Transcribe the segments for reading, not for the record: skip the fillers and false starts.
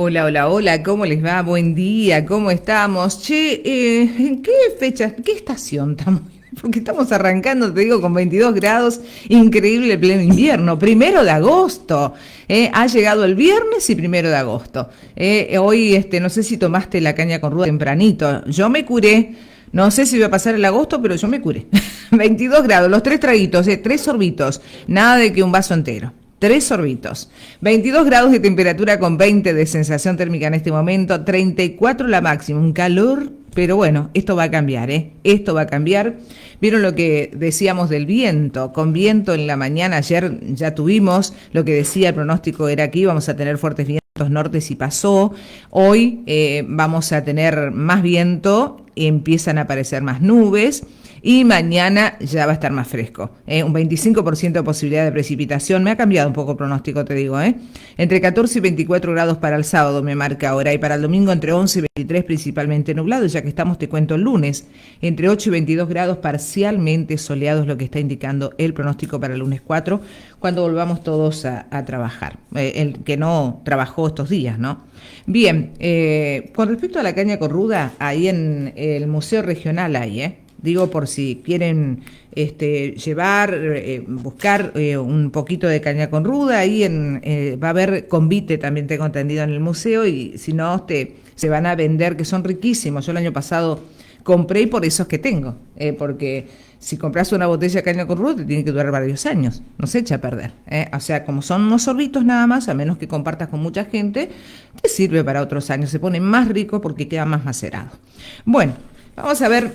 Hola, hola, hola, ¿cómo les va? Buen día, ¿cómo estamos? Che, ¿en qué fecha, qué estación estamos? Porque estamos arrancando, te digo, con 22 grados, increíble el pleno invierno, 1 de agosto, ha llegado el viernes y 1 de agosto. Hoy, no sé si tomaste la caña con ruda tempranito, yo me curé, no sé si va a pasar el agosto, pero yo me curé. 22 grados, los 3 traguitos, 3 sorbitos, nada de que un vaso entero. 3 sorbitos. 22 grados de temperatura con 20 de sensación térmica en este momento, 34 la máxima, un calor, pero bueno, esto va a cambiar, ¿eh? Esto va a cambiar. ¿Vieron lo que decíamos del viento? Con viento en la mañana, ayer ya tuvimos, lo que decía el pronóstico era que íbamos a tener fuertes vientos nortes y pasó. Hoy vamos a tener más viento, empiezan a aparecer más nubes. Y mañana ya va a estar más fresco, un 25% de posibilidad de precipitación. Me ha cambiado un poco el pronóstico, te digo, entre 14 y 24 grados para el sábado me marca ahora, y para el domingo entre 11 y 23 principalmente nublado. Ya que estamos, te cuento el lunes, entre 8 y 22 grados parcialmente soleados, lo que está indicando el pronóstico para el lunes 4, cuando volvamos todos a trabajar, el que no trabajó estos días, ¿no? Bien, con respecto a la caña corruda, ahí en el Museo Regional hay, digo, por si quieren llevar, buscar un poquito de caña con ruda, ahí va a haber convite, también tengo entendido, en el museo, y si no, se van a vender, que son riquísimos. Yo el año pasado compré y por eso es que tengo, porque si compras una botella de caña con ruda te tiene que durar varios años, no se echa a perder, o sea, como son unos sorbitos nada más, a menos que compartas con mucha gente, te sirve para otros años, se pone más rico porque queda más macerado. Bueno, vamos a ver,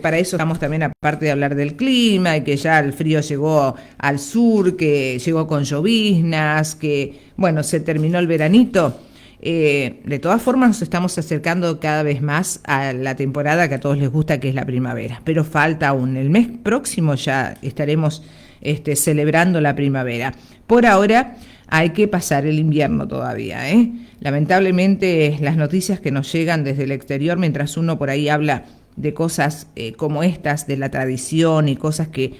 para eso estamos también, aparte de hablar del clima y que ya el frío llegó al sur, que llegó con lloviznas, que, bueno, se terminó el veranito. De todas formas nos estamos acercando cada vez más a la temporada que a todos les gusta, que es la primavera, pero falta aún. El mes próximo ya estaremos celebrando la primavera. Por ahora hay que pasar el invierno todavía, Lamentablemente las noticias que nos llegan desde el exterior, mientras uno por ahí habla de cosas como estas, de la tradición y cosas que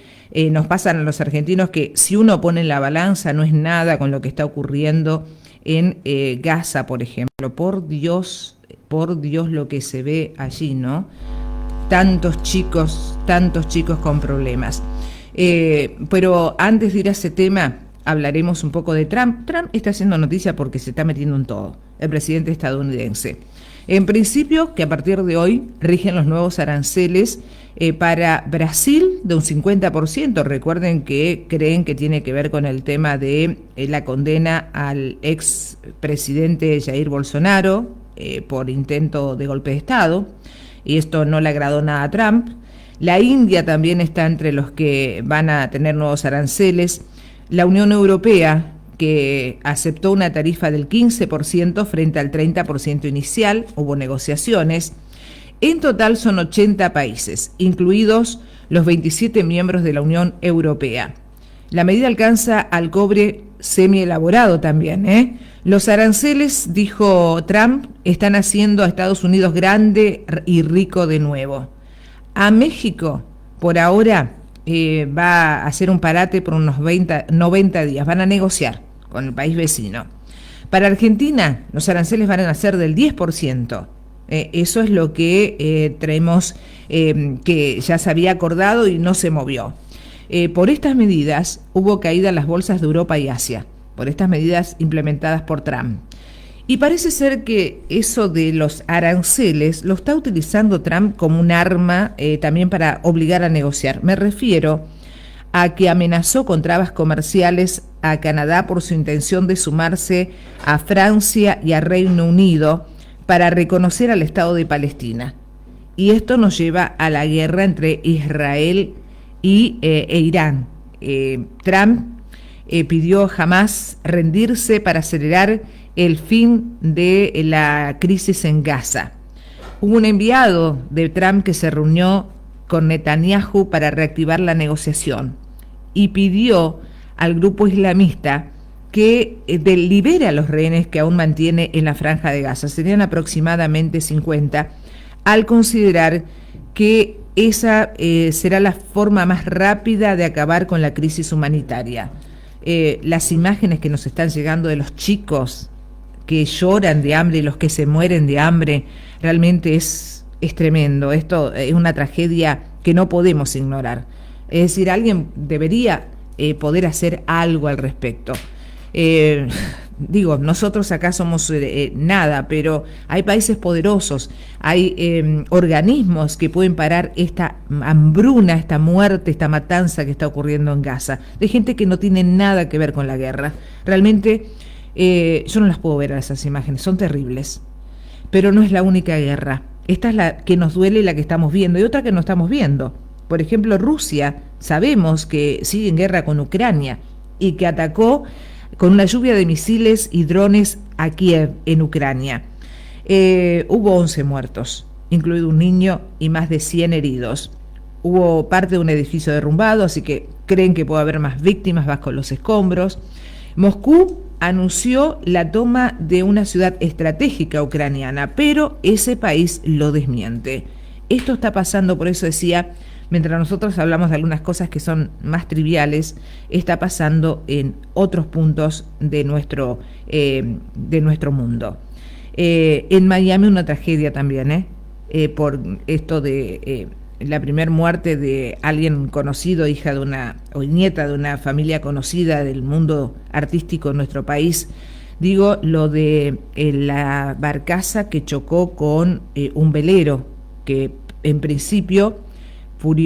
nos pasan a los argentinos, que si uno pone en la balanza no es nada con lo que está ocurriendo en Gaza, por ejemplo. Por Dios lo que se ve allí, ¿no? Tantos chicos con problemas. Pero antes de ir a ese tema, hablaremos un poco de Trump. Trump está haciendo noticia porque se está metiendo en todo, el presidente estadounidense. En principio, que a partir de hoy rigen los nuevos aranceles para Brasil de un 50%. Recuerden que creen que tiene que ver con el tema de la condena al ex presidente Jair Bolsonaro por intento de golpe de Estado, y esto no le agradó nada a Trump. La India también está entre los que van a tener nuevos aranceles. La Unión Europea, que aceptó una tarifa del 15% frente al 30% inicial, hubo negociaciones. En total son 80 países, incluidos los 27 miembros de la Unión Europea. La medida alcanza al cobre semielaborado también, Los aranceles, dijo Trump, están haciendo a Estados Unidos grande y rico de nuevo. A México, por ahora, va a hacer un parate por unos 90 días, van a negociar con el país vecino. Para Argentina, los aranceles van a ser del 10%. Eso es lo que traemos, que ya se había acordado y no se movió. Por estas medidas hubo caída en las bolsas de Europa y Asia, por estas medidas implementadas por Trump. Y parece ser que eso de los aranceles lo está utilizando Trump como un arma también para obligar a negociar. Me refiero a que amenazó con trabas comerciales a Canadá por su intención de sumarse a Francia y a Reino Unido para reconocer al Estado de Palestina. Y esto nos lleva a la guerra entre Israel e Irán. Trump pidió jamás rendirse para acelerar el fin de la crisis en Gaza. Hubo un enviado de Trump que se reunió con Netanyahu para reactivar la negociación y pidió al grupo islamista que libere a los rehenes que aún mantiene en la franja de Gaza. Serían aproximadamente 50, al considerar que esa será la forma más rápida de acabar con la crisis humanitaria. Las imágenes que nos están llegando de los chicos que lloran de hambre y los que se mueren de hambre, realmente es tremendo. Esto es una tragedia que no podemos ignorar. Es decir, alguien debería poder hacer algo al respecto. Nosotros acá somos nada, pero hay países poderosos, hay organismos que pueden parar esta hambruna, esta muerte, esta matanza que está ocurriendo en Gaza, de gente que no tiene nada que ver con la guerra. Realmente yo no las puedo ver a esas imágenes, son terribles, pero no es la única guerra. Esta es la que nos duele y la que estamos viendo, y otra que no estamos viendo. Por ejemplo, Rusia, sabemos que sigue en guerra con Ucrania y que atacó con una lluvia de misiles y drones a Kiev, en Ucrania. Hubo 11 muertos, incluido un niño, y más de 100 heridos. Hubo parte de un edificio derrumbado, así que creen que puede haber más víctimas bajo los escombros. Moscú anunció la toma de una ciudad estratégica ucraniana, pero ese país lo desmiente. Esto está pasando, por eso decía, mientras nosotros hablamos de algunas cosas que son más triviales, está pasando en otros puntos de nuestro mundo. En Miami una tragedia también, por esto de la primera muerte de alguien conocido, hija de o nieta de una familia conocida del mundo artístico en nuestro país. Digo, lo de la barcaza que chocó con un velero, que en principio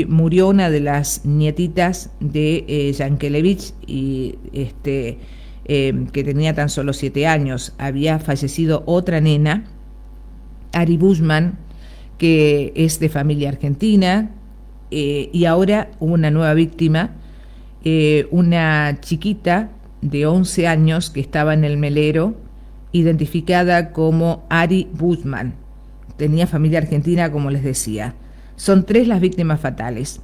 murió una de las nietitas de Yankelevich, y que tenía tan solo 7 años. Había fallecido otra nena, Ari Bushman, que es de familia argentina, y ahora hubo una nueva víctima, una chiquita de 11 años que estaba en el velero, identificada como Ari Bushman. Tenía familia argentina, como les decía. Son 3 las víctimas fatales.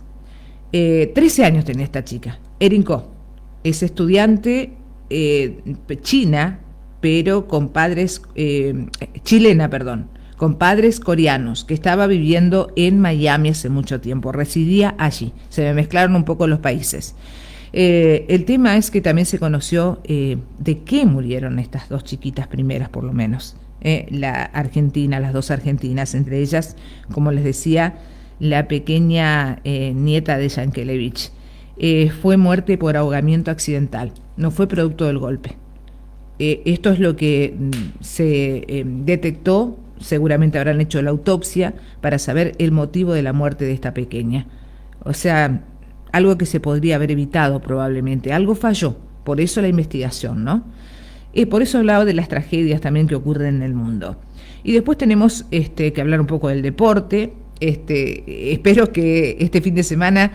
13 años tenía esta chica. Erin Ko es estudiante china, pero con padres chilena, con padres coreanos, que estaba viviendo en Miami hace mucho tiempo. Residía allí. Se me mezclaron un poco los países. El tema es que también se conoció de qué murieron estas 2 chiquitas primeras, por lo menos. Las 2 argentinas, entre ellas, como les decía, la pequeña nieta de Yankelevich. Fue muerte por ahogamiento accidental, no fue producto del golpe. Esto es lo que se detectó. Seguramente habrán hecho la autopsia para saber el motivo de la muerte de esta pequeña. O sea, algo que se podría haber evitado probablemente. Algo falló, por eso la investigación, ¿no? Por eso hablaba de las tragedias también que ocurren en el mundo. Y después tenemos que hablar un poco del deporte. Espero que este fin de semana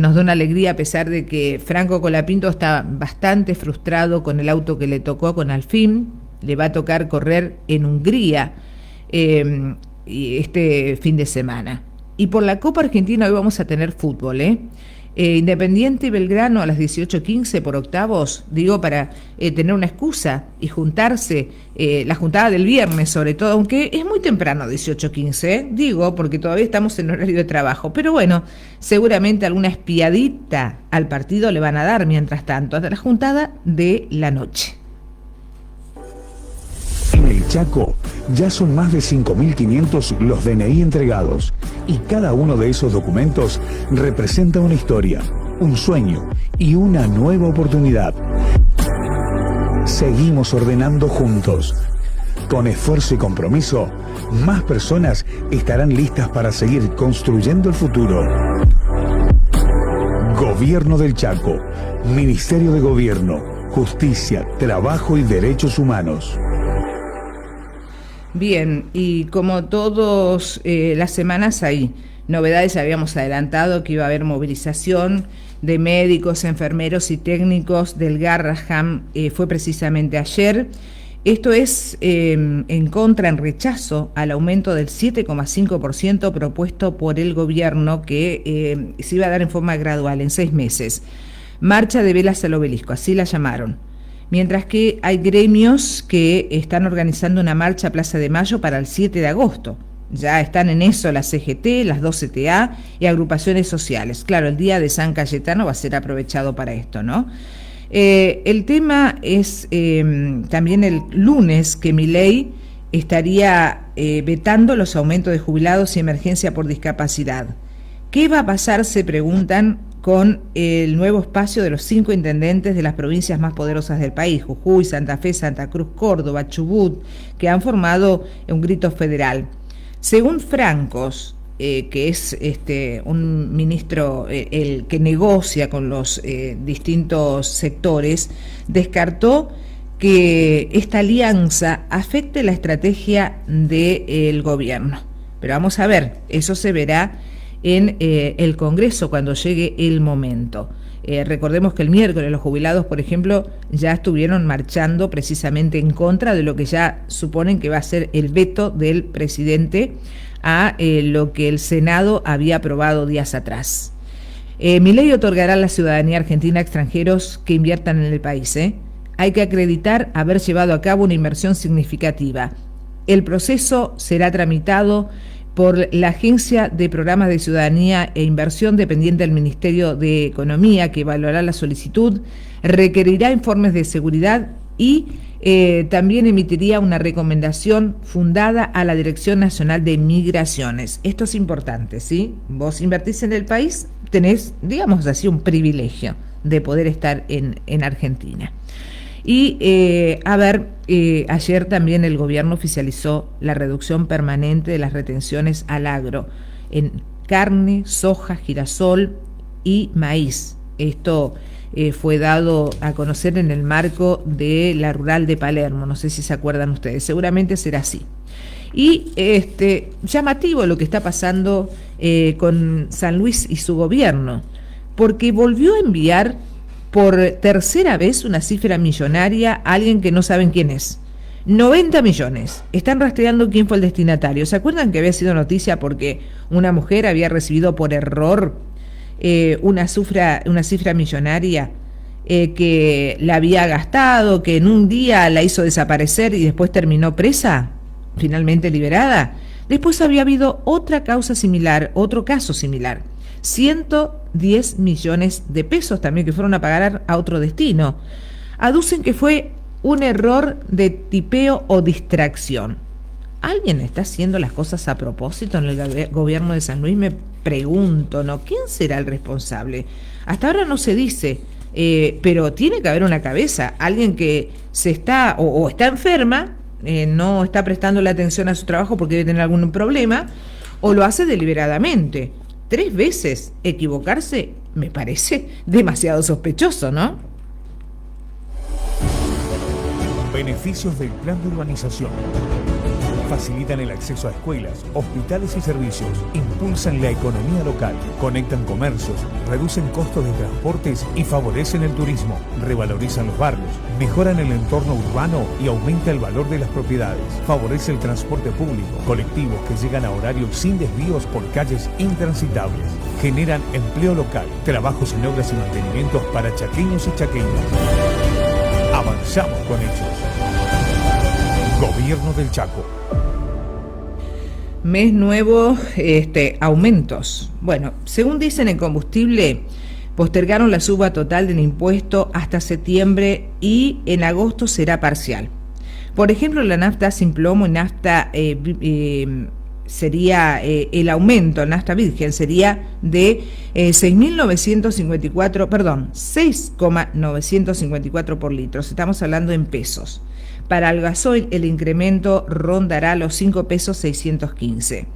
nos dé una alegría, a pesar de que Franco Colapinto está bastante frustrado con el auto que le tocó con Alfim. Le va a tocar correr en Hungría este fin de semana. Y por la Copa Argentina hoy vamos a tener fútbol, Independiente y Belgrano a las 18:15 por octavos, digo, para tener una excusa y juntarse, la juntada del viernes sobre todo, aunque es muy temprano 18:15, digo, porque todavía estamos en horario de trabajo, pero bueno, seguramente alguna espiadita al partido le van a dar mientras tanto, hasta la juntada de la noche. En el Chaco ya son más de 5.500 los DNI entregados, y cada uno de esos documentos representa una historia, un sueño y una nueva oportunidad. Seguimos ordenando juntos. Con esfuerzo y compromiso, más personas estarán listas para seguir construyendo el futuro. Gobierno del Chaco, Ministerio de Gobierno, Justicia, Trabajo y Derechos Humanos. Bien, y como todas las semanas hay novedades. Habíamos adelantado que iba a haber movilización de médicos, enfermeros y técnicos del Garrahan. Fue precisamente ayer. Esto es en contra, en rechazo al aumento del 7,5% propuesto por el gobierno, que se iba a dar en forma gradual, en 6 meses. Marcha de velas al obelisco, así la llamaron. Mientras que hay gremios que están organizando una marcha a Plaza de Mayo para el 7 de agosto. Ya están en eso la CGT, las 2 CTA y agrupaciones sociales. Claro, el día de San Cayetano va a ser aprovechado para esto, ¿no? El tema es también el lunes que Milei estaría vetando los aumentos de jubilados y emergencia por discapacidad. ¿Qué va a pasar, se preguntan, con el nuevo espacio de los 5 intendentes de las provincias más poderosas del país, Jujuy, Santa Fe, Santa Cruz, Córdoba, Chubut, que han formado un grito federal? Según Francos, que es un ministro el que negocia con los distintos sectores, descartó que esta alianza afecte la estrategia del gobierno. Pero vamos a ver, eso se verá en el Congreso cuando llegue el momento. Recordemos que el miércoles los jubilados, por ejemplo, ya estuvieron marchando precisamente en contra de lo que ya suponen que va a ser el veto del presidente a lo que el Senado había aprobado días atrás. Milei otorgará la ciudadanía argentina a extranjeros que inviertan en el país. Hay que acreditar haber llevado a cabo una inversión significativa. El proceso será tramitado por la Agencia de Programas de Ciudadanía e Inversión dependiente del Ministerio de Economía, que evaluará la solicitud, requerirá informes de seguridad y también emitiría una recomendación fundada a la Dirección Nacional de Migraciones. Esto es importante, ¿sí? Vos invertís en el país, tenés, digamos así, un privilegio de poder estar en Argentina. Y, ayer también el gobierno oficializó la reducción permanente de las retenciones al agro en carne, soja, girasol y maíz. Esto fue dado a conocer en el marco de la Rural de Palermo, no sé si se acuerdan ustedes, seguramente será así. Y llamativo lo que está pasando con San Luis y su gobierno, porque volvió a enviar por tercera vez una cifra millonaria a alguien que no saben quién es. 90 millones. Están rastreando quién fue el destinatario. ¿Se acuerdan que había sido noticia porque una mujer había recibido por error una cifra millonaria que la había gastado, que en un día la hizo desaparecer y después terminó presa, finalmente liberada? Después había habido otra causa similar, otro caso similar. 110 millones de pesos también que fueron a pagar a otro destino. Aducen que fue un error de tipeo o distracción. ¿Alguien está haciendo las cosas a propósito en el gobierno de San Luis? Me pregunto, ¿no? ¿Quién será el responsable? Hasta ahora no se dice, pero tiene que haber una cabeza, alguien que se está o está enferma, no está prestando la atención a su trabajo porque debe tener algún problema, o lo hace deliberadamente. 3 veces equivocarse me parece demasiado sospechoso, ¿no? Beneficios del plan de urbanización. Facilitan el acceso a escuelas, hospitales y servicios, impulsan la economía local, conectan comercios, reducen costos de transportes y favorecen el turismo, revalorizan los barrios, mejoran el entorno urbano y aumenta el valor de las propiedades, favorece el transporte público, colectivos que llegan a horarios sin desvíos por calles intransitables, generan empleo local, trabajos en obras y mantenimientos para chaqueños y chaqueñas. Avanzamos con hechos. Gobierno del Chaco. Mes nuevo, aumentos. Bueno, según dicen en combustible, postergaron la suba total del impuesto hasta septiembre y en agosto será parcial. Por ejemplo, la nafta sin plomo y nafta sería el aumento, la nafta virgen sería de 6,954 por litro. Estamos hablando en pesos. Para el gasoil el incremento rondará los 5 pesos 615.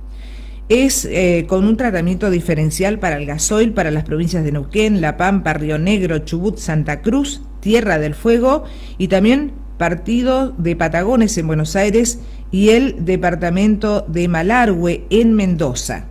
Es con un tratamiento diferencial para el gasoil para las provincias de Neuquén, La Pampa, Río Negro, Chubut, Santa Cruz, Tierra del Fuego y también partido de Patagones en Buenos Aires y el departamento de Malargüe en Mendoza.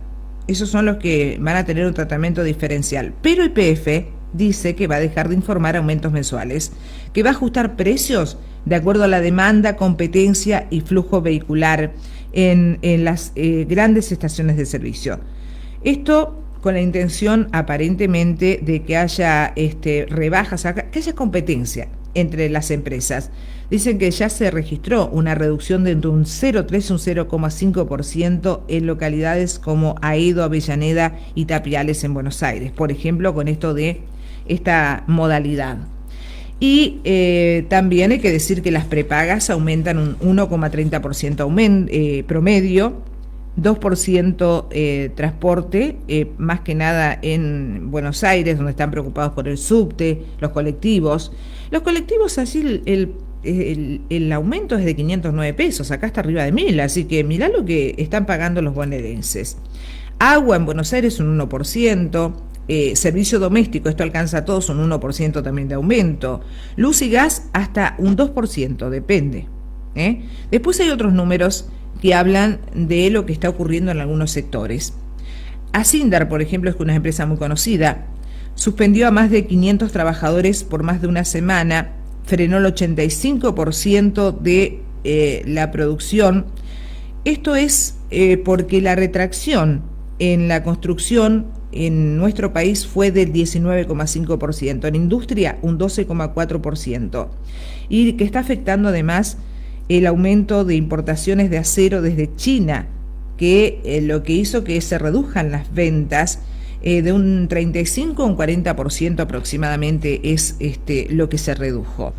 Esos son los que van a tener un tratamiento diferencial. Pero YPF dice que va a dejar de informar aumentos mensuales, que va a ajustar precios de acuerdo a la demanda, competencia y flujo vehicular en las grandes estaciones de servicio. Esto con la intención aparentemente de que haya rebajas, que haya competencia entre las empresas. Dicen que ya se registró una reducción de entre un 0,3 y un 0,5% en localidades como Aedo, Avellaneda y Tapiales en Buenos Aires, por ejemplo, con esto de esta modalidad. Y también hay que decir que las prepagas aumentan un 1,30% promedio, 2% transporte, más que nada en Buenos Aires, donde están preocupados por el subte, los colectivos. Los colectivos, así el aumento es de 509 pesos, acá está arriba de 1.000, así que mirá lo que están pagando los bonaerenses. Agua en Buenos Aires un 1%. Servicio doméstico, esto alcanza a todos un 1% también de aumento. Luz y gas hasta un 2%, depende. Después hay otros números que hablan de lo que está ocurriendo en algunos sectores. Asindar, por ejemplo, es una empresa muy conocida, suspendió a más de 500 trabajadores por más de una semana, frenó el 85% de la producción. Esto es porque la retracción en la construcción en nuestro país fue del 19,5%, en industria un 12,4%, y que está afectando además el aumento de importaciones de acero desde China, que lo que hizo que se redujan las ventas de un 35 a un 40% aproximadamente es lo que se redujo.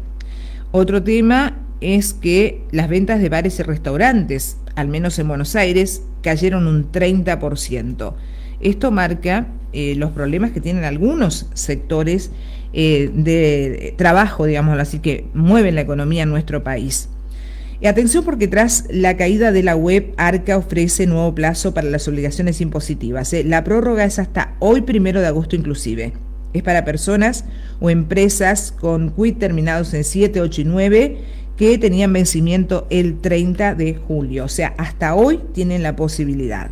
Otro tema es que las ventas de bares y restaurantes, al menos en Buenos Aires, cayeron un 30%. Esto marca los problemas que tienen algunos sectores de trabajo, digámoslo así, que mueven la economía en nuestro país. Y atención, porque tras la caída de la web, Arca ofrece nuevo plazo para las obligaciones impositivas. La prórroga es hasta hoy, 1 de agosto inclusive. Es para personas o empresas con quit terminados en 7, 8 y 9 que tenían vencimiento el 30 de julio. O sea, hasta hoy tienen la posibilidad.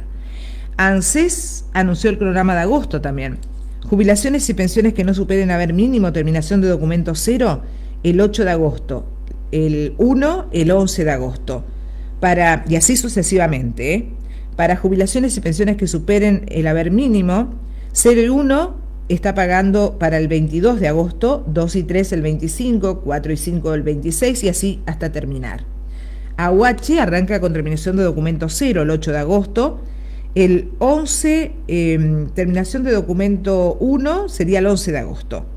ANSES anunció el cronograma de agosto también. Jubilaciones y pensiones que no superen haber mínimo terminación de documento 0 el 8 de agosto, el 1 el 11 de agosto, y así sucesivamente. Para jubilaciones y pensiones que superen el haber mínimo, 0 y 1 está pagando para el 22 de agosto, 2 y 3 el 25, 4 y 5 el 26 y así hasta terminar. AUH arranca con terminación de documento 0 el 8 de agosto, el 11, terminación de documento 1 sería el 11 de agosto.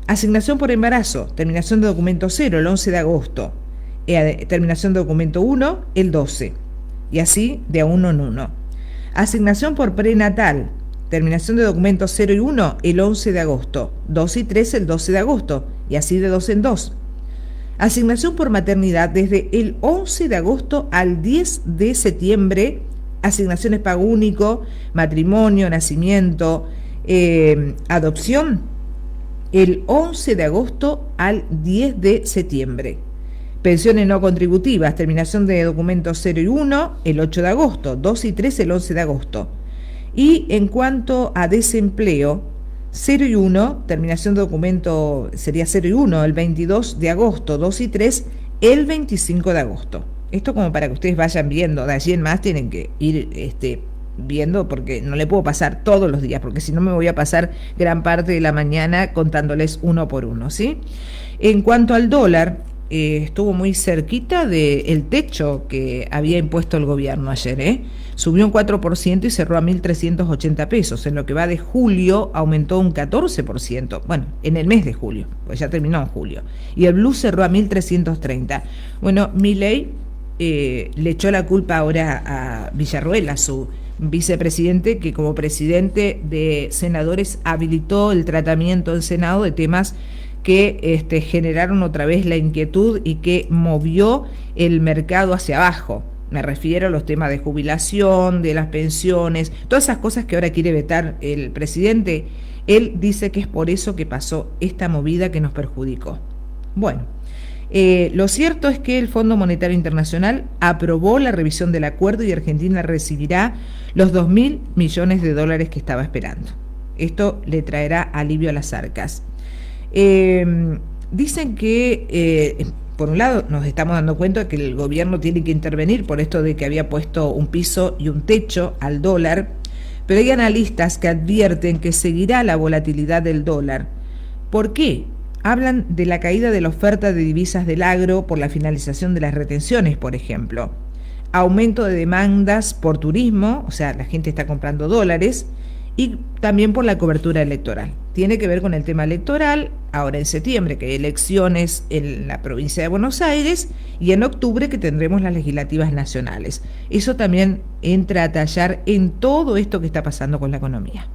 Asignación por embarazo, terminación de documento 0 el 11 de agosto. Terminación de documento 1 el 12. Y así de a uno en uno. Asignación por prenatal, terminación de documento 0 y 1 el 11 de agosto. 2 y 3 el 12 de agosto. Y así de 2 en 2. Asignación por maternidad desde el 11 de agosto al 10 de septiembre. Asignaciones pago único, matrimonio, nacimiento, adopción, el 11 de agosto al 10 de septiembre. Pensiones no contributivas, terminación de documentos 0 y 1, el 8 de agosto, 2 y 3 el 11 de agosto. Y en cuanto a desempleo, 0 y 1, terminación de documento sería 0 y 1, el 22 de agosto, 2 y 3, el 25 de agosto. Esto como para que ustedes vayan viendo, de allí en más tienen que ir viendo, porque no le puedo pasar todos los días, porque si no me voy a pasar gran parte de la mañana contándoles uno por uno, ¿sí? En cuanto al dólar, estuvo muy cerquita del techo que había impuesto el gobierno ayer, Subió un 4% y cerró a 1.380 pesos. En lo que va de julio aumentó un 14%. Bueno, en el mes de julio, pues ya terminó en julio. Y el blue cerró a 1.330. Bueno, Milei le echó la culpa ahora a Villarruel, a su vicepresidente, que como presidente de senadores habilitó el tratamiento en Senado de temas que generaron otra vez la inquietud y que movió el mercado hacia abajo. Me refiero a los temas de jubilación, de las pensiones, todas esas cosas que ahora quiere vetar el presidente. Él dice que es por eso que pasó esta movida que nos perjudicó. Bueno, lo cierto es que el Fondo Monetario Internacional aprobó la revisión del acuerdo y Argentina recibirá los 2.000 millones de dólares que estaba esperando. Esto le traerá alivio a las arcas. Dicen que, por un lado, nos estamos dando cuenta de que el gobierno tiene que intervenir por esto de que había puesto un piso y un techo al dólar, pero hay analistas que advierten que seguirá la volatilidad del dólar. ¿Por qué? Hablan de la caída de la oferta de divisas del agro por la finalización de las retenciones, por ejemplo. Aumento de demandas por turismo, o sea, la gente está comprando dólares, y también por la cobertura electoral. tiene que ver con el tema electoral, ahora en septiembre que hay elecciones en la provincia de Buenos Aires y en octubre que tendremos las legislativas nacionales. Eso también entra a tallar en todo esto que está pasando con la economía.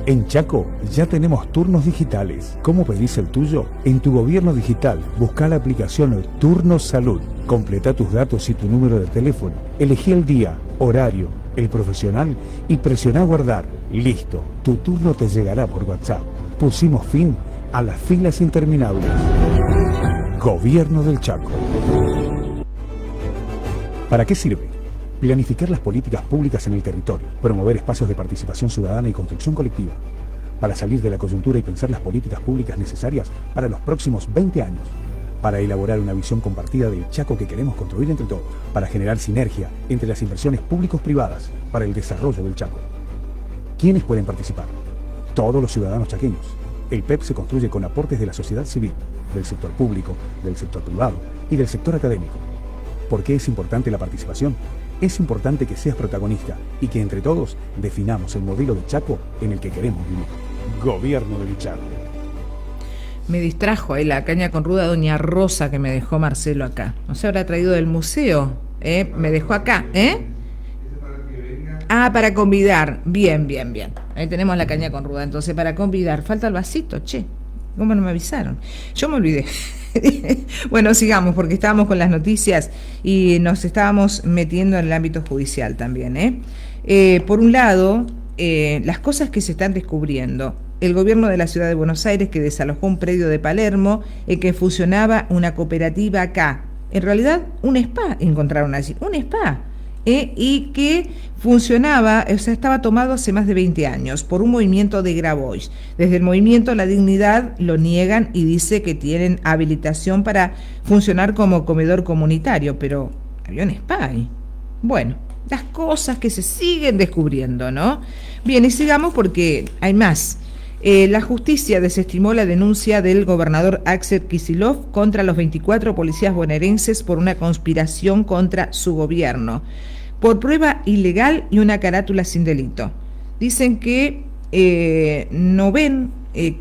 En Chaco ya tenemos turnos digitales. ¿Cómo pedís el tuyo? En tu gobierno digital, busca la aplicación Turnos Salud. Completa tus datos y tu número de teléfono. Elegí el día, horario, el profesional y presiona guardar. Listo, tu turno te llegará por WhatsApp. Pusimos fin a las filas interminables. Gobierno del Chaco. ¿Para qué sirve? Planificar las políticas públicas en el territorio, promover espacios de participación ciudadana y construcción colectiva, para salir de la coyuntura y pensar las políticas públicas necesarias para los próximos 20 años, para elaborar una visión compartida del Chaco que queremos construir entre todos, para generar sinergia entre las inversiones públicos-privadas para el desarrollo del Chaco. ¿Quiénes pueden participar? Todos los ciudadanos chaqueños. El PEP se construye con aportes de la sociedad civil, del sector público, del sector privado y del sector académico. ¿Por qué es importante la participación? Es importante que seas protagonista y que entre todos definamos el modelo de Chaco en el que queremos vivir. Gobierno del Chaco. Me distrajo ahí la caña con ruda doña Rosa que me dejó Marcelo acá. No se habrá traído del museo, me dejó acá, Ah, para convidar. Bien. Ahí tenemos la caña con ruda. Entonces, para convidar. Falta el vasito, che. ¿Cómo no me avisaron? Yo me olvidé. Bueno, sigamos, porque estábamos con las noticias y nos estábamos metiendo en el ámbito judicial también. Por un lado, las cosas que se están descubriendo. El gobierno de la ciudad de Buenos Aires que desalojó un predio de Palermo en que funcionaba una cooperativa acá. En realidad, un spa encontraron allí. Un spa. Y que funcionaba, o sea, estaba tomado hace más de 20 años por un movimiento de Grabois. Desde el movimiento La Dignidad lo niegan y dice que tienen habilitación para funcionar como comedor comunitario, pero había un spa ahí. Bueno, las cosas que se siguen descubriendo, ¿no? Bien, y sigamos porque hay más. La justicia desestimó la denuncia del gobernador Axel Kicillof contra los 24 policías bonaerenses por una conspiración contra su gobierno, por prueba ilegal y una carátula sin delito. Dicen que no ven el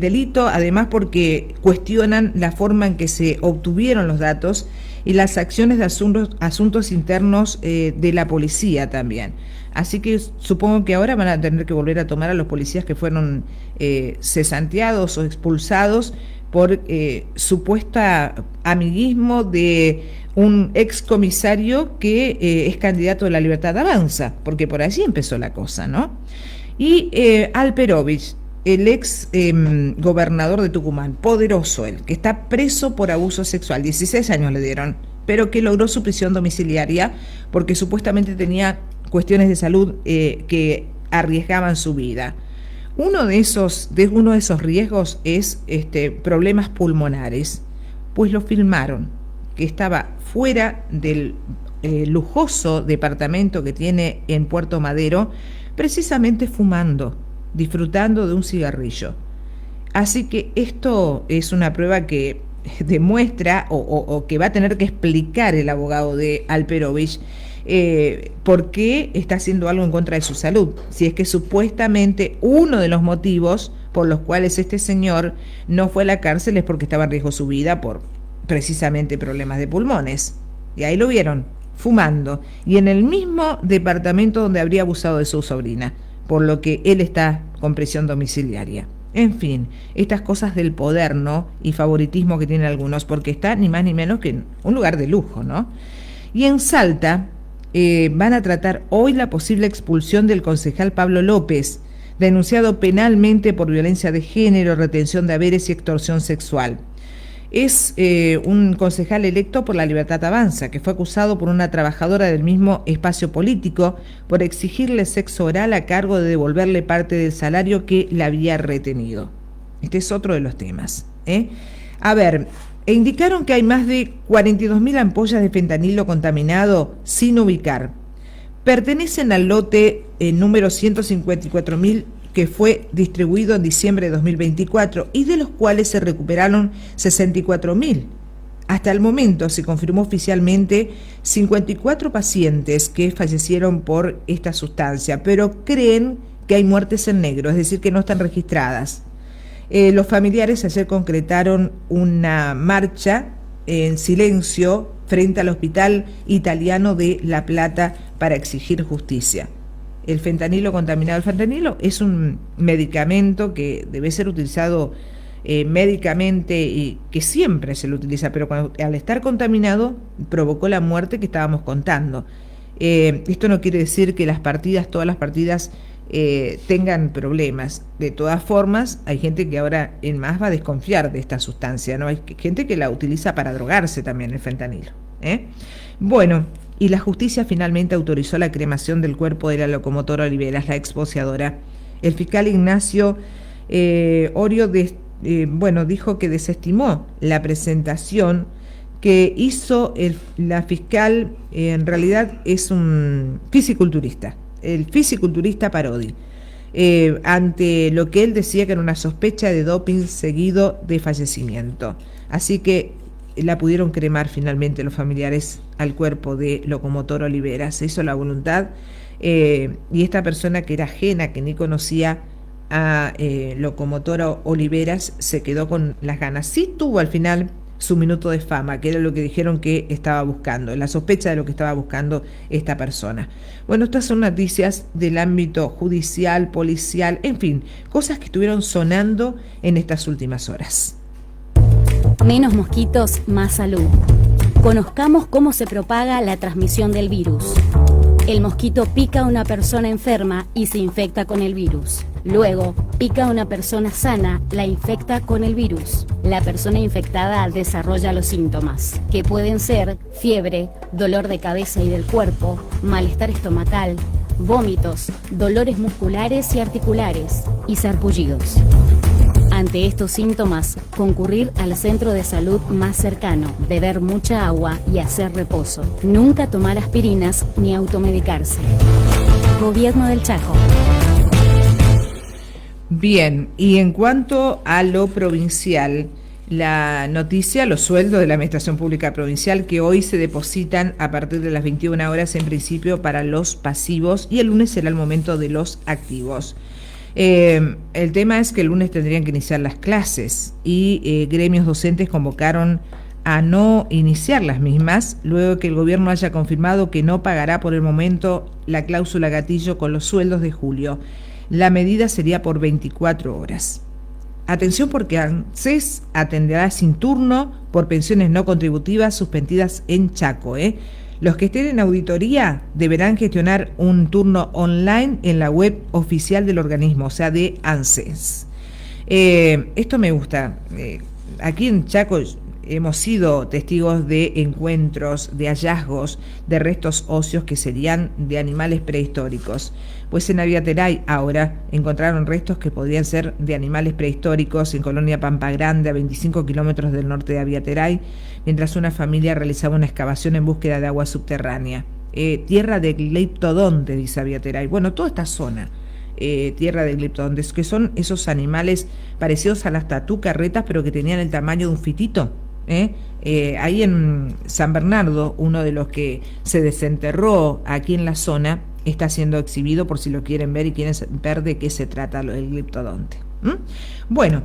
delito, además porque cuestionan la forma en que se obtuvieron los datos y las acciones de asuntos internos de la policía también. Así que supongo que ahora van a tener que volver a tomar a los policías que fueron cesanteados o expulsados por supuesta amiguismo de un excomisario que es candidato de la Libertad Avanza, porque por allí empezó la cosa, ¿no? Y Alperovich, el ex gobernador de Tucumán, poderoso él, que está preso por abuso sexual, 16 años le dieron, pero que logró su prisión domiciliaria porque supuestamente tenía cuestiones de salud que arriesgaban su vida. Uno de esos riesgos es problemas pulmonares, pues lo filmaron, que estaba fuera del lujoso departamento que tiene en Puerto Madero, precisamente fumando, disfrutando de un cigarrillo. Así que esto es una prueba que demuestra o que va a tener que explicar el abogado de Alperovich por qué está haciendo algo en contra de su salud, si es que supuestamente uno de los motivos por los cuales este señor no fue a la cárcel es porque estaba en riesgo su vida por precisamente problemas de pulmones. Y ahí lo vieron, fumando, y en el mismo departamento donde habría abusado de su sobrina, por lo que él está con prisión domiciliaria. En fin, estas cosas del poder, ¿no? Y favoritismo que tienen algunos, porque está ni más ni menos que en un lugar de lujo, ¿no? Y en Salta van a tratar hoy la posible expulsión del concejal Pablo López, denunciado penalmente por violencia de género, retención de haberes y extorsión sexual. Es un concejal electo por la Libertad Avanza, que fue acusado por una trabajadora del mismo espacio político por exigirle sexo oral a cargo de devolverle parte del salario que le había retenido. Este es otro de los temas. A ver, indicaron que hay más de 42.000 ampollas de fentanilo contaminado sin ubicar. Pertenecen al lote número 154.000 que fue distribuido en diciembre de 2024 y de los cuales se recuperaron 64.000. Hasta el momento se confirmó oficialmente 54 pacientes que fallecieron por esta sustancia, pero creen que hay muertes en negro, es decir, que no están registradas. Los familiares ayer concretaron una marcha en silencio frente al Hospital Italiano de La Plata para exigir justicia. El fentanilo contaminado. El fentanilo es un medicamento que debe ser utilizado médicamente y que siempre se lo utiliza, pero al estar contaminado provocó la muerte que estábamos contando. Esto no quiere decir que todas las partidas tengan problemas. De todas formas, hay gente que ahora en más va a desconfiar de esta sustancia, ¿no? Hay gente que la utiliza para drogarse también, el fentanilo. Bueno, y la justicia finalmente autorizó la cremación del cuerpo de la locomotora Oliveras, la exboceadora. El fiscal Ignacio Orio dijo que desestimó la presentación que hizo la fiscal. En realidad es un fisiculturista, el fisiculturista Parodi, ante lo que él decía que era una sospecha de doping seguido de fallecimiento. Así que la pudieron cremar finalmente los familiares al cuerpo de locomotora Oliveras. Se hizo la voluntad y esta persona que era ajena, que ni conocía a locomotora Oliveras, se quedó con las ganas. Sí tuvo al final su minuto de fama, que era lo que dijeron que estaba buscando, la sospecha de lo que estaba buscando esta persona. Bueno, estas son noticias del ámbito judicial, policial, en fin, cosas que estuvieron sonando en estas últimas horas. Menos mosquitos, más salud. Conozcamos cómo se propaga la transmisión del virus. El mosquito pica a una persona enferma y se infecta con el virus. Luego, pica a una persona sana, la infecta con el virus. La persona infectada desarrolla los síntomas, que pueden ser fiebre, dolor de cabeza y del cuerpo, malestar estomacal, vómitos, dolores musculares y articulares y sarpullidos. Ante estos síntomas, concurrir al centro de salud más cercano, beber mucha agua y hacer reposo. Nunca tomar aspirinas ni automedicarse. Gobierno del Chaco. Bien, y en cuanto a lo provincial, la noticia, los sueldos de la Administración Pública Provincial que hoy se depositan a partir de las 21 horas en principio para los pasivos y el lunes será el momento de los activos. El tema es que el lunes tendrían que iniciar las clases y gremios docentes convocaron a no iniciar las mismas luego de que el gobierno haya confirmado que no pagará por el momento la cláusula gatillo con los sueldos de julio. La medida sería por 24 horas. Atención porque ANSES atenderá sin turno por pensiones no contributivas suspendidas en Chaco. Los que estén en auditoría deberán gestionar un turno online en la web oficial del organismo, o sea, de ANSES. Esto me gusta. Aquí en Chaco hemos sido testigos de encuentros, de hallazgos, de restos óseos que serían de animales prehistóricos. Pues en Aviateray ahora encontraron restos que podrían ser de animales prehistóricos en Colonia Pampa Grande, a 25 kilómetros del norte de Aviateray, mientras una familia realizaba una excavación en búsqueda de agua subterránea. Tierra de gliptodonte, dice Aviateray. Bueno, toda esta zona, tierra de gliptodontes, que son esos animales parecidos a las tatucarretas, pero que tenían el tamaño de un fitito. Ahí en San Bernardo, uno de los que se desenterró aquí en la zona, está siendo exhibido por si lo quieren ver y quieren ver de qué se trata el gliptodonte. Bueno,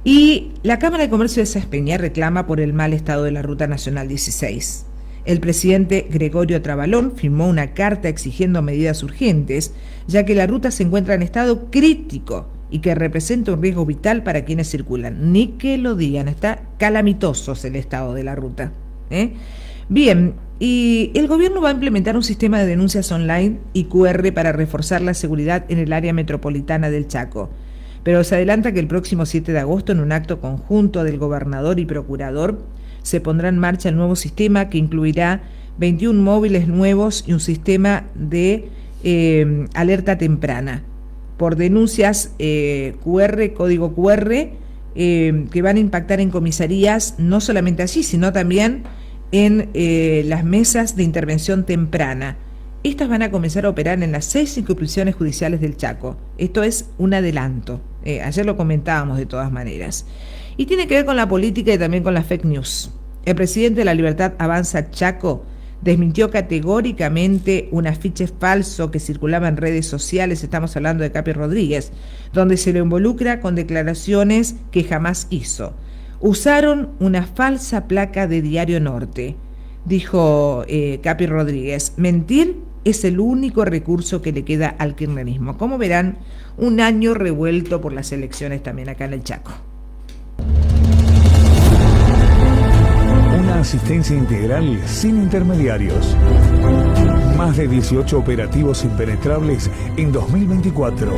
y la Cámara de Comercio de Sáenz Peña reclama por el mal estado de la Ruta Nacional 16. El presidente Gregorio Trabalón firmó una carta exigiendo medidas urgentes, ya que la ruta se encuentra en estado crítico y que representa un riesgo vital para quienes circulan. Ni que lo digan, está calamitoso el estado de la ruta. Bien, y el gobierno va a implementar un sistema de denuncias online y QR para reforzar la seguridad en el área metropolitana del Chaco. Pero se adelanta que el próximo 7 de agosto, en un acto conjunto del gobernador y procurador, se pondrá en marcha el nuevo sistema que incluirá 21 móviles nuevos y un sistema de alerta temprana por denuncias QR, código QR, que van a impactar en comisarías, no solamente allí, sino también en las mesas de intervención temprana. Estas van a comenzar a operar en las 6 circunscripciones judiciales del Chaco. Esto es un adelanto. Ayer lo comentábamos de todas maneras. Y tiene que ver con la política y también con las fake news. El presidente de La Libertad Avanza Chaco desmintió categóricamente un afiche falso que circulaba en redes sociales, estamos hablando de Capi Rodríguez, donde se lo involucra con declaraciones que jamás hizo. Usaron una falsa placa de Diario Norte, dijo Capi Rodríguez. Mentir es el único recurso que le queda al kirchnerismo. Como verán, un año revuelto por las elecciones también acá en el Chaco. Una asistencia integral sin intermediarios. Más de 18 operativos impenetrables en 2024.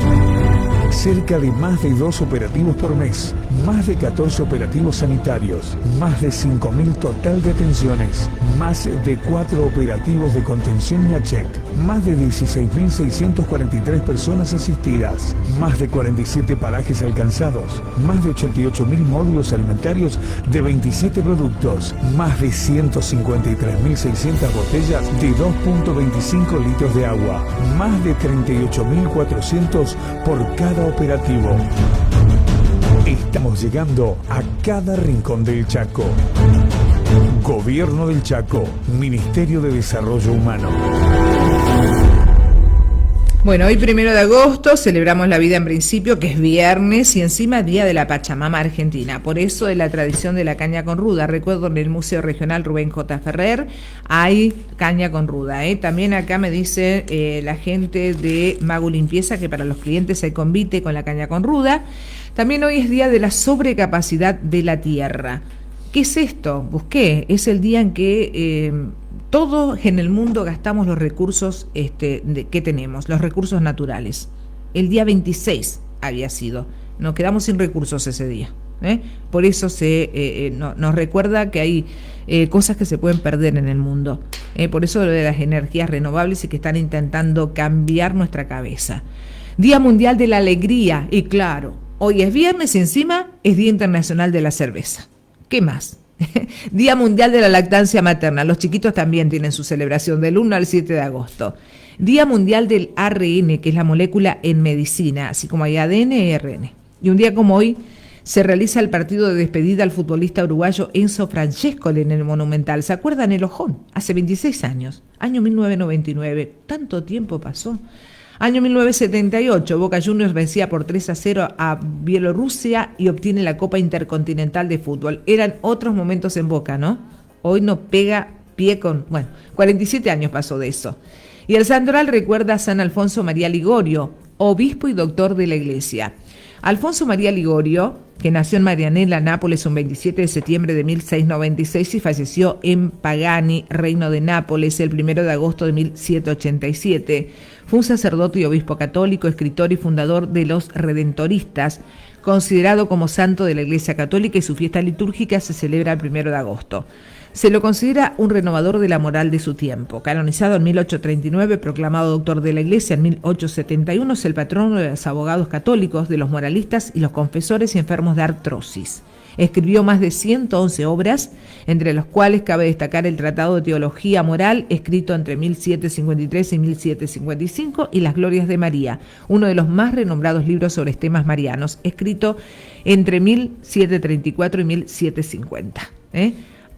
Cerca de más de 2 operativos por mes. Más de 14 operativos sanitarios. Más de 5.000 total de atenciones. Más de 4 operativos de contención y check. Más de 16.643 personas asistidas. Más de 47 parajes alcanzados. Más de 88.000 módulos alimentarios de 27 productos. Más de 153.600 botellas de 2.25 litros de agua. Más de 38.400 por cada operativo. Estamos llegando a cada rincón del Chaco. Gobierno del Chaco, Ministerio de Desarrollo Humano. Bueno, hoy 1 de agosto celebramos la vida en principio, que es viernes, y encima Día de la Pachamama Argentina. Por eso de la tradición de la caña con ruda. Recuerdo en el Museo Regional Rubén J. Ferrer hay caña con ruda. También acá me dice la gente de Magu Limpieza que para los clientes hay convite con la caña con ruda. También hoy es Día de la Sobrecapacidad de la Tierra. ¿Qué es esto? Busqué. Es el día en que todos en el mundo gastamos los recursos que tenemos, los recursos naturales. El día 26 había sido. Nos quedamos sin recursos ese día. Por eso nos recuerda que hay cosas que se pueden perder en el mundo. Por eso lo de las energías renovables y que están intentando cambiar nuestra cabeza. Día Mundial de la Alegría. Y claro, hoy es viernes y encima es Día Internacional de la Cerveza. ¿Qué más? Día Mundial de la Lactancia Materna. Los chiquitos también tienen su celebración del 1 al 7 de agosto. Día Mundial del ARN, que es la molécula en medicina, así como hay ADN y ARN. Y un día como hoy se realiza el partido de despedida al futbolista uruguayo Enzo Francescoli en el Monumental. ¿Se acuerdan? El Ojón, hace 26 años, año 1999. ¿Tanto tiempo pasó? Año 1978, Boca Juniors vencía por 3-0 a Bielorrusia y obtiene la Copa Intercontinental de Fútbol. Eran otros momentos en Boca, ¿no? Hoy no pega pie con... Bueno, 47 años pasó de eso. Y el santoral recuerda a San Alfonso María Ligorio, obispo y doctor de la Iglesia. Alfonso María Ligorio, que nació en Marianella, Nápoles, un 27 de septiembre de 1696 y falleció en Pagani, reino de Nápoles, el 1 de agosto de 1787. Fue un sacerdote y obispo católico, escritor y fundador de los Redentoristas, considerado como santo de la Iglesia Católica, y su fiesta litúrgica se celebra el 1 de agosto. Se lo considera un renovador de la moral de su tiempo. Canonizado en 1839, proclamado doctor de la Iglesia en 1871, es el patrono de los abogados católicos, de los moralistas y los confesores y enfermos de artrosis. Escribió más de 111 obras, entre las cuales cabe destacar el Tratado de Teología Moral, escrito entre 1753 y 1755, y Las Glorias de María, uno de los más renombrados libros sobre temas marianos, escrito entre 1734 y 1750.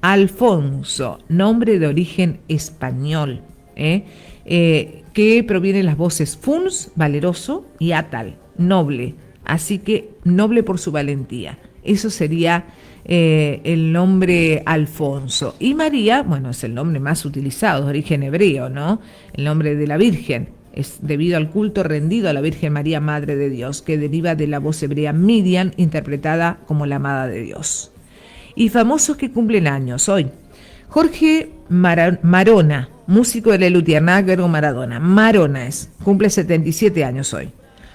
Alfonso, nombre de origen español, que proviene de las voces funs, valeroso, y atal, noble, así que noble por su valentía. Eso sería el nombre Alfonso. Y María, bueno, es el nombre más utilizado, de origen hebreo, ¿no? El nombre de la Virgen es debido al culto rendido a la Virgen María, Madre de Dios, que deriva de la voz hebrea Miriam, interpretada como la amada de Dios. Y famosos que cumplen años hoy. Jorge Marona, músico de la Luthier, nada que ver con Maradona. Marona cumple 77 años hoy.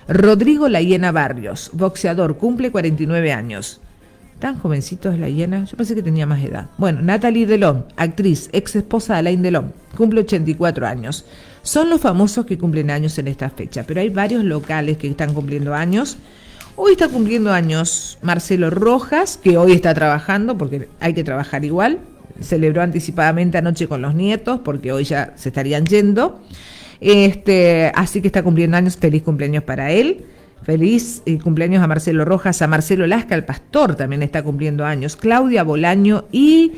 Rodrigo La Hiena Barrios, boxeador, cumple 49 años. ¿Tan jovencito es La Hiena? Yo pensé que tenía más edad. Bueno, Natalie Delon, actriz, ex esposa de Alain Delon, cumple 84 años. Son los famosos que cumplen años en esta fecha, pero hay varios locales que están cumpliendo años. Hoy está cumpliendo años Marcelo Rojas, que hoy está trabajando, porque hay que trabajar igual. Celebró anticipadamente anoche con los nietos, porque hoy ya se estarían yendo. Así que está cumpliendo años. Feliz cumpleaños para él. Feliz cumpleaños a Marcelo Rojas, a Marcelo Lasca, el pastor, también está cumpliendo años. Claudia Bolaño y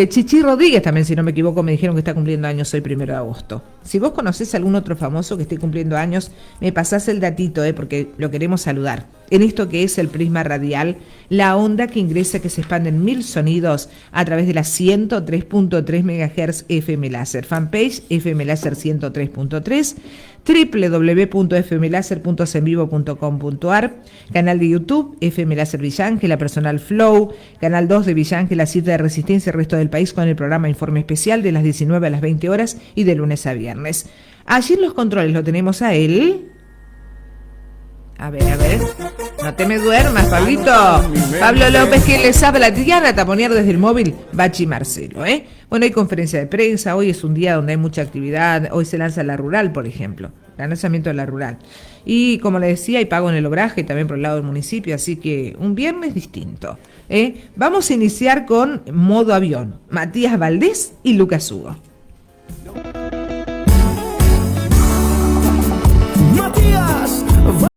Chichi Rodríguez también, si no me equivoco, me dijeron que está cumpliendo años hoy 1 de agosto. Si vos conocés algún otro famoso que esté cumpliendo años, me pasás el datito, porque lo queremos saludar. En esto que es el prisma radial, la onda que ingresa, que se expande en 1000 sonidos a través de la 103.3 MHz FM Láser. Fanpage FM Láser 103.3, www.fmlaser.senvivo.com.ar, canal de YouTube FM Láser Villángela, personal Flow, canal 2 de Villángela, 7 de Resistencia, el resto del país con el programa Informe Especial de las 19 a las 20 horas y de lunes a viernes. Allí en los controles lo tenemos a él. A ver. No te me duermas, Pablito. Pablo López, que les habla. Diana Taponear desde el móvil. Bachi Marcelo, Bueno, hay conferencia de prensa. Hoy es un día donde hay mucha actividad. Hoy se lanza la rural, por ejemplo. El lanzamiento de la rural. Y como le decía, hay pago en el obraje también por el lado del municipio. Así que un viernes distinto. Vamos a iniciar con modo avión. Matías Valdés y Lucas Hugo.